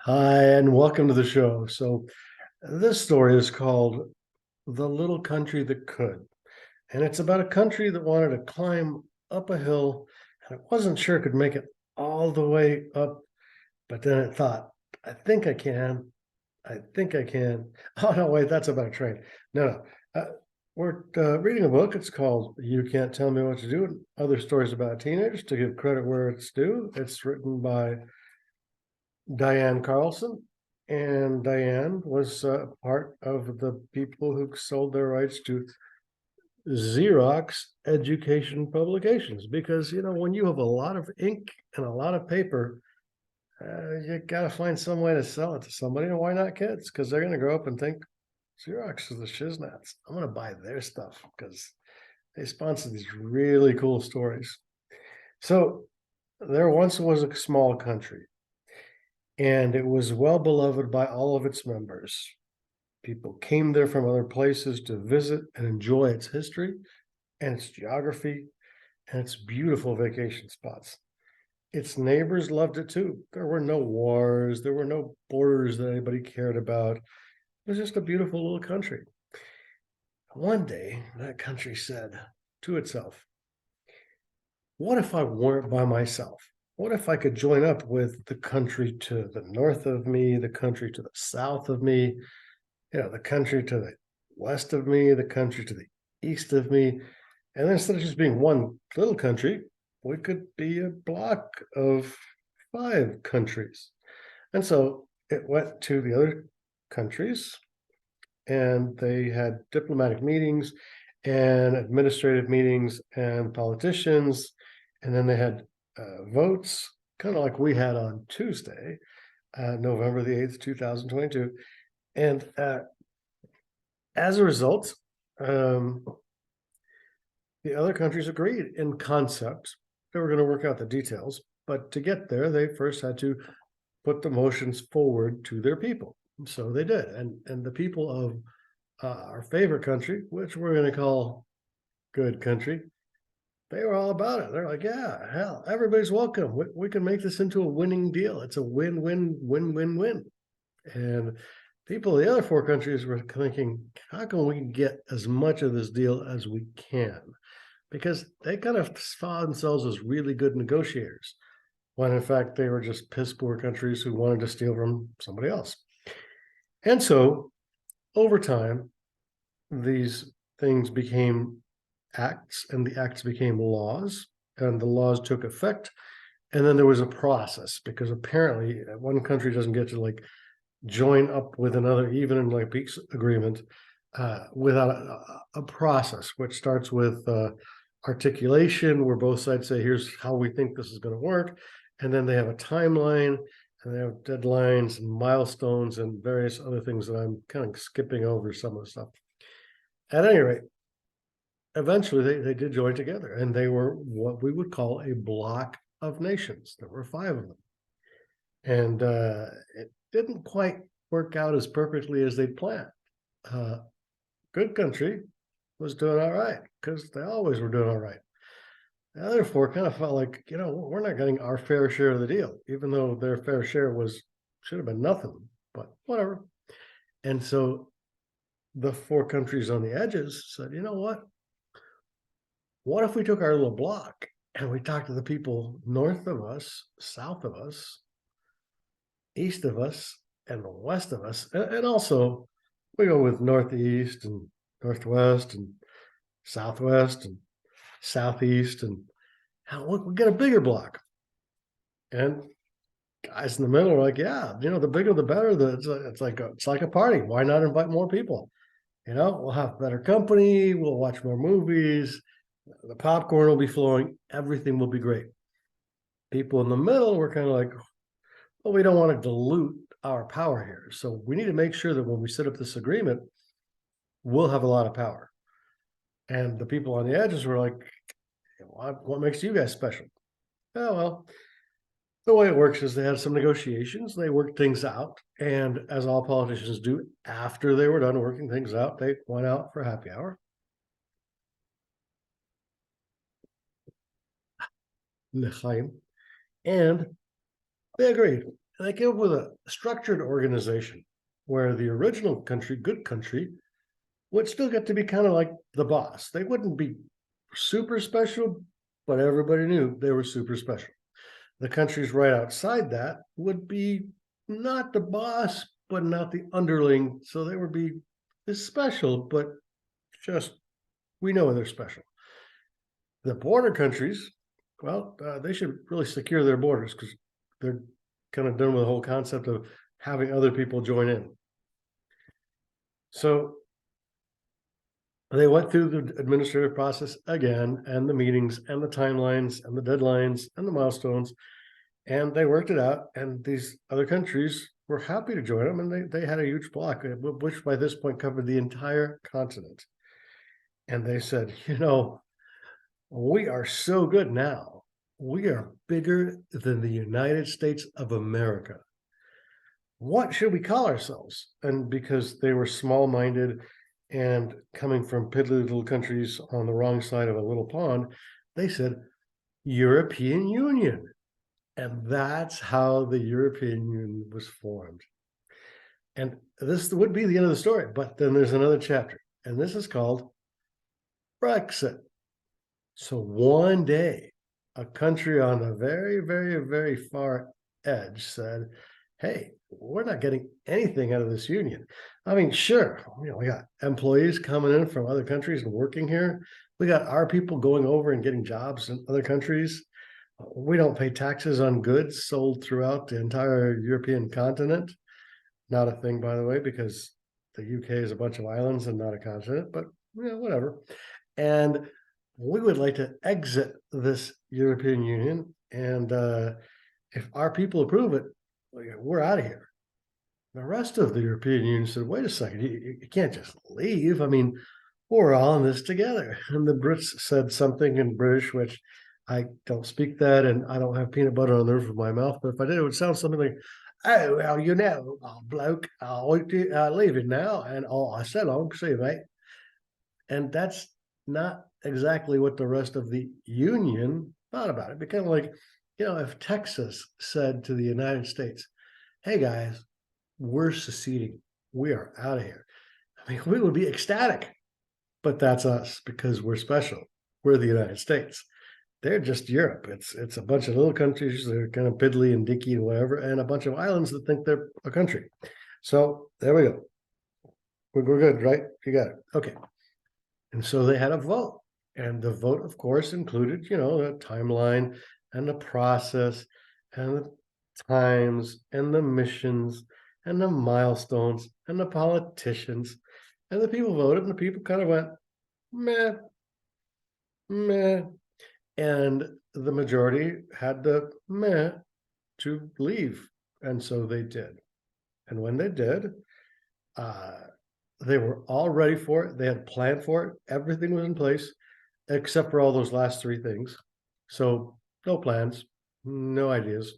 Hi, and welcome to the show. So, this story is called The Little Country That Could. And it's about a country that wanted to climb up a hill and it wasn't sure it could make it all the way up, but then it thought, I think I can. I think I can. Oh, no, wait, that's about a train. No, no. We're reading a book. It's called You Can't Tell Me What to Do and Other Stories About Teenagers. To give credit where it's due, it's written by Diane Carlson, and Diane was part of the people who sold their rights to Xerox Education Publications. Because, when you have a lot of ink and a lot of paper, you got to find some way to sell it to somebody. And why not kids? Because they're going to grow up and think Xerox is the shiznats. I'm going to buy their stuff because they sponsor these really cool stories. So there once was a small country, and it was well beloved by all of its members. People came there from other places to visit and enjoy its history and its geography and its beautiful vacation spots. Its neighbors loved it too. There were no wars, there were no borders that anybody cared about. It was just a beautiful little country. One day, that country said to itself, what if I weren't by myself? What if I could join up with the country to the north of me, the country to the south of me, the country to the west of me, the country to the east of me. And then instead of just being one little country, we could be a block of 5 countries. And so it went to the other countries and they had diplomatic meetings and administrative meetings and politicians. And then they had votes, kind of like we had on Tuesday, November the 8th, 2022. And as a result, um, the other countries agreed in concept. They were going to work out the details, but to get there, they first had to put the motions forward to their people. So they did, and the people of our favorite country, which we're going to call Good Country, they were all about it. They're like, yeah, hell, everybody's welcome. We can make this into a winning deal. It's a win-win-win-win-win. And people of the other 4 countries were thinking, how can we get as much of this deal as we can? Because they kind of saw themselves as really good negotiators, when in fact they were just piss poor countries who wanted to steal from somebody else. And so over time, these things became acts, and the acts became laws, and the laws took effect. And then there was a process, because apparently one country doesn't get to join up with another, even in peace agreement, without a process, which starts with articulation, where both sides say, here's how we think this is going to work. And then they have a timeline, and they have deadlines and milestones and various other things that I'm kind of skipping over some of the stuff. At any rate, eventually they did join together, and they were what we would call a block of nations. There were 5 of them. And it didn't quite work out as perfectly as they'd planned. Good Country was doing all right, because they always were doing all right. The other 4 kind of felt like, we're not getting our fair share of the deal, even though their fair share should have been nothing, but whatever. And so the 4 countries on the edges said, you know what if we took our little block and we talked to the people north of us, south of us, east of us, and west of us, and also we go with northeast and northwest and southwest and southeast, and we get a bigger block. And guys in the middle are like, yeah, the bigger the better. It's like a party. Why not invite more people? We'll have better company. We'll watch more movies. The popcorn will be flowing. Everything will be great. People in the middle were kind of like, well, we don't want to dilute our power here. So we need to make sure that when we set up this agreement, we'll have a lot of power. And the people on the edges were like, what makes you guys special? Oh, well, the way it works is they had some negotiations, they worked things out. And as all politicians do, after they were done working things out, they went out for happy hour. And they agreed. they came up with a structured organization where the original country, Good Country, would still get to be kind of like the boss. They wouldn't be super special, but everybody knew they were super special. The countries right outside that would be not the boss, but not the underling. So they would be special, but just we know they're special. The border countries, well, they should really secure their borders because they're kind of done with the whole concept of having other people join in. So they went through the administrative process again, and the meetings, and the timelines, and the deadlines, and the milestones, and they worked it out. And these other countries were happy to join them, and they had a huge block, which by this point covered the entire continent. And they said, we are so good now. We are bigger than the United States of America. What should we call ourselves? And because they were small-minded and coming from piddly little countries on the wrong side of a little pond, they said European Union. And that's how the European Union was formed. And this would be the end of the story, but then there's another chapter, and this is called Brexit. So one day, a country on the very, very, very far edge said, hey, we're not getting anything out of this union. I mean, sure, we got employees coming in from other countries and working here. We got our people going over and getting jobs in other countries. We don't pay taxes on goods sold throughout the entire European continent. Not a thing, by the way, because the UK is a bunch of islands and not a continent, but whatever. And we would like to exit this European Union. And if our people approve it, we're out of here. The rest of the European Union said, wait a second, you can't just leave. I mean, we're all in this together. And the Brits said something in British, which I don't speak that, and I don't have peanut butter on the roof of my mouth. But if I did, it would sound something like, oh, well, bloke, I'm leaving now. And I said, long, see you, mate. And that's not exactly what the rest of the union thought about it. Because like, if Texas said to the United States, hey guys, we're seceding, we are out of here. I mean, we would be ecstatic, but that's us because we're special. We're the United States. They're just Europe. It's a bunch of little countries that are kind of piddly and dicky and whatever, and a bunch of islands that think they're a country. So there we go. We're good, right? You got it. Okay. And so they had a vote. And the vote, of course, included, the timeline and the process and the times and the missions and the milestones and the politicians. And the people voted, and the people kind of went, meh, meh. And the majority had the meh to leave. And so they did. And when they did, they were all ready for it. They had planned for it. Everything was in place, except for all those last three things. So no plans, no ideas.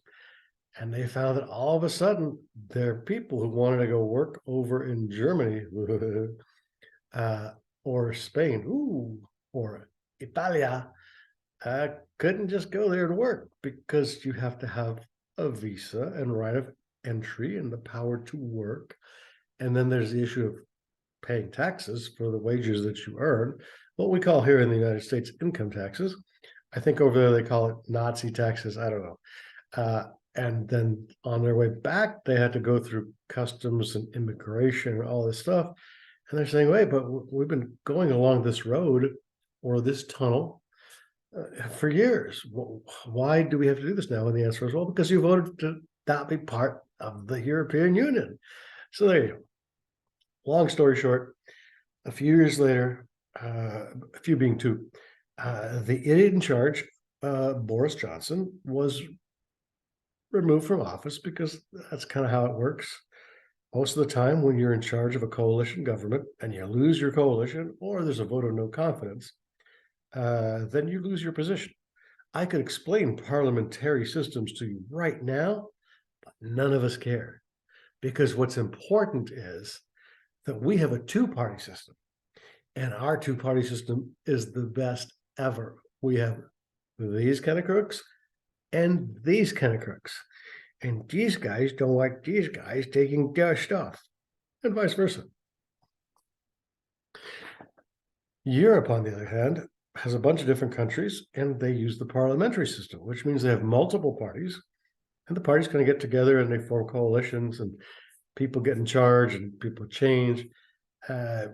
And they found that all of a sudden, there are people who wanted to go work over in Germany or Spain, or Italia, couldn't just go there to work because you have to have a visa and right of entry and the power to work. And then there's the issue of paying taxes for the wages that you earn, what we call here in the United States income taxes. I think over there they call it Nazi taxes. I don't know. And then on their way back, they had to go through customs and immigration and all this stuff. And they're saying, wait, but we've been going along this road or this tunnel for years. Why do we have to do this now? And the answer is, well, because you voted to not be part of the European Union. So there you go. Long story short, a few years later, a few being two, the idiot in charge, Boris Johnson, was removed from office because that's kind of how it works. Most of the time when you're in charge of a coalition government and you lose your coalition or there's a vote of no confidence, then you lose your position. I could explain parliamentary systems to you right now, but none of us care. Because what's important is that we have a two-party system, and our two-party system is the best ever. We have these kind of crooks and these kind of crooks. And these guys don't like these guys taking their stuff, and vice versa. Europe, on the other hand, has a bunch of different countries, and they use the parliamentary system, which means they have multiple parties, and the parties kind of get together and they form coalitions, and people get in charge and people change. Uh,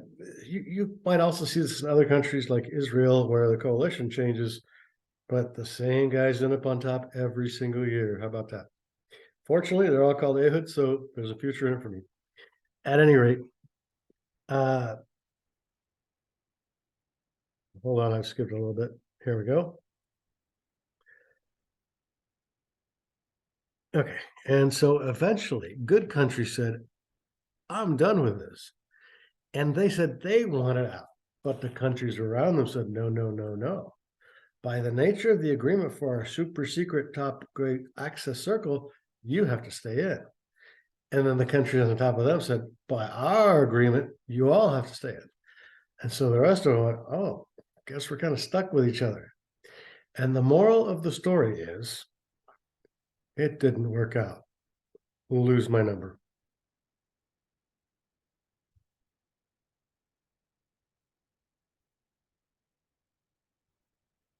you might also see this in other countries like Israel, where the coalition changes, but the same guys end up on top every single year. How about that? Fortunately, they're all called Ehud, so there's a future in it for me. At any rate, uh, hold on, I've skipped a little bit. Here we go. Okay, and so eventually, Good Country said, I'm done with this. And they said they wanted out, but the countries around them said, no, no, no, no. By the nature of the agreement for our super secret top grade access circle, you have to stay in. And then the countries on the top of them said, by our agreement, you all have to stay in. And so the rest of them went, oh, guess we're kind of stuck with each other. And the moral of the story is it didn't work out. We'll lose my number.